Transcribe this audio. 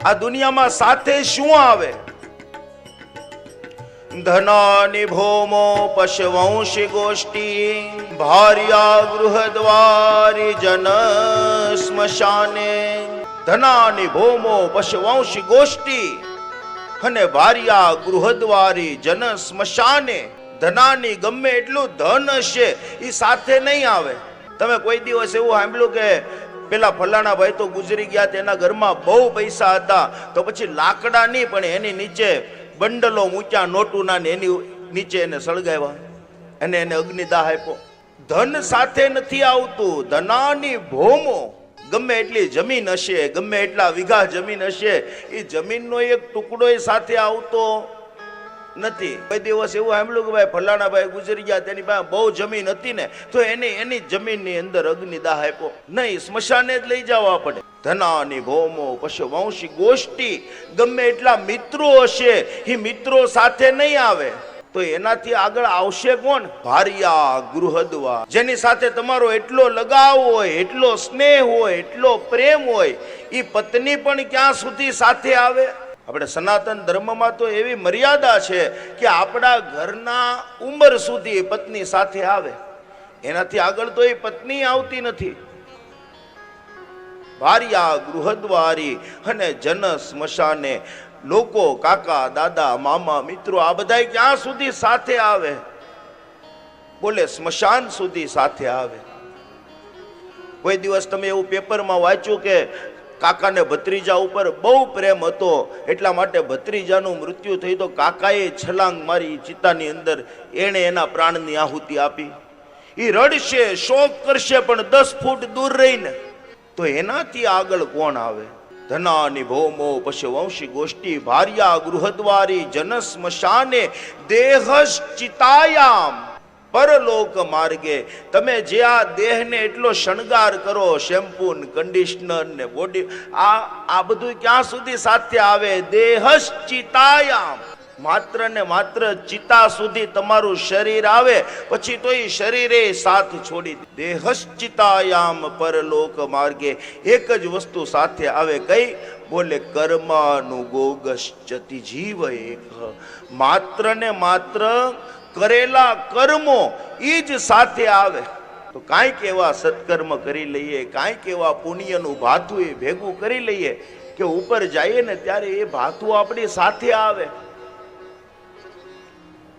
આ દુનિયામાં સાથે શું આવે? ધનાની ભૌમો પશવંશી ગોષ્ઠી ભાર્યા ગૃહદ્વારી જન સ્મશાને. ધનાની ભૌમો પશવંશી ગોષ્ઠી અને ભાર્યા ગૃહદ્વારી જન સ્મશાને. ધનાની ગમે એટલું ધન હશે એ સાથે નહીં આવે. તમે કોઈ દિવસ એવું સાંભળ્યું કે પેલા ફલાણા ભાઈ તો ગુજરી ગયા, તેના ઘરમાં બહુ પૈસા હતા, તો પછી લાકડા નહીં પણ એની નીચે બંડલો મૂક્યા નોટુના ને એની નીચે એને સળગાવ્યા અને એને અગ્નિદાહ આપ્યો. ધન સાથે નથી આવતું. ધનાની ભૌમો, ગમે એટલી જમીન હશે, ગમે એટલા વીઘા જમીન હશે, એ જમીનનો એક ટુકડો સાથે આવતો નથી. કોઈ દિવસ એવું સાંભળ્યું કે ભાઈ ફલાણા ભાઈ ગુજરી ગયા, તેની પાસે બહુ જમીન હતી ને, તો એને એની જમીનની અંદર અગ્નિદાહ આપ્યો. નહીં, સ્મશાને જ લઈ જવા પડે. ધનાની ભૌમો પશવંશી ગોષ્ઠી, ગમે એટલા મિત્રો હશે, એ મિત્રો સાથે નહીં આવે. તો એનાથી આગળ આવશે કોણ? ભાર્યા ગૃહદ્વાર. જેની સાથે તમારો એટલો લગાવ હોય, એટલો સ્નેહ હોય, એટલો પ્રેમ હોય, એ પત્ની પણ ક્યાં સુધી સાથે આવે? આપણે સનાતન ધર્મમાં તો એવી મર્યાદા છે કે આપણા ઘરના ઉંમર સુધી પત્ની સાથે આવે, એનાથી આગળ તો એ પત્ની આવતી નથી. ભાર્યા ગૃહદ્વારી અને જન સ્મશાને. લોકો, કાકા, દાદા, મામા, મિત્રો, આ બધા ક્યાં સુધી સાથે આવે? બોલે સ્મશાન સુધી સાથે આવે. કોઈ દિવસ તમે એવું પેપરમાં વાંચ્યું કે કાકાને ભત્રીજા ઉપર બહુ પ્રેમ હતો, એટલા માટે ભત્રીજાનું મૃત્યુ થયું તો કાકાએ છલાંગ મારી ચિતાની અંદર, એણે એના પ્રાણની આહુતિ આપી. એ રડશે, શોક કરશે, પણ 10 ફૂટ દૂર રહીને. તો એનાથી આગળ કોણ આવે? ધનાની ભૌમો પશવંશી ગોષ્ઠી ભાર્યા ગૃહદ્વારી જન સ્મશાને દેહશ્ચિતાયામ પરલોક માર્ગે. તમે જે આ દેહને એટલો શણગાર કરો, શેમ્પુ ને કન્ડિશનર ને બોડી, આ બધું ક્યાં સુધી સાથે આવે? દેહશ્ચિતાયામ. માત્ર ને માત્ર ચિતા સુધી તમારું શરીર આવે, પછી તો એ શરીરે સાથ છોડી દે. દેહશ્ચિતાયામ પરલોક માર્ગે. એક જ વસ્તુ સાથે આવે, કઈ? બોલે કર્માનુગોગશ્ચતિ જીવ એક. માત્ર ને માત્ર કરેલા કર્મો એ જ સાથે આવે. તો કાંઈક એવા સત્કર્મ કરી લઈએ, કાંઈક એવા પુણ્યનું ભાથું એ ભેગું કરી લઈએ કે ઉપર જઈએ ને ત્યારે એ ભાથું આપણી સાથે આવે.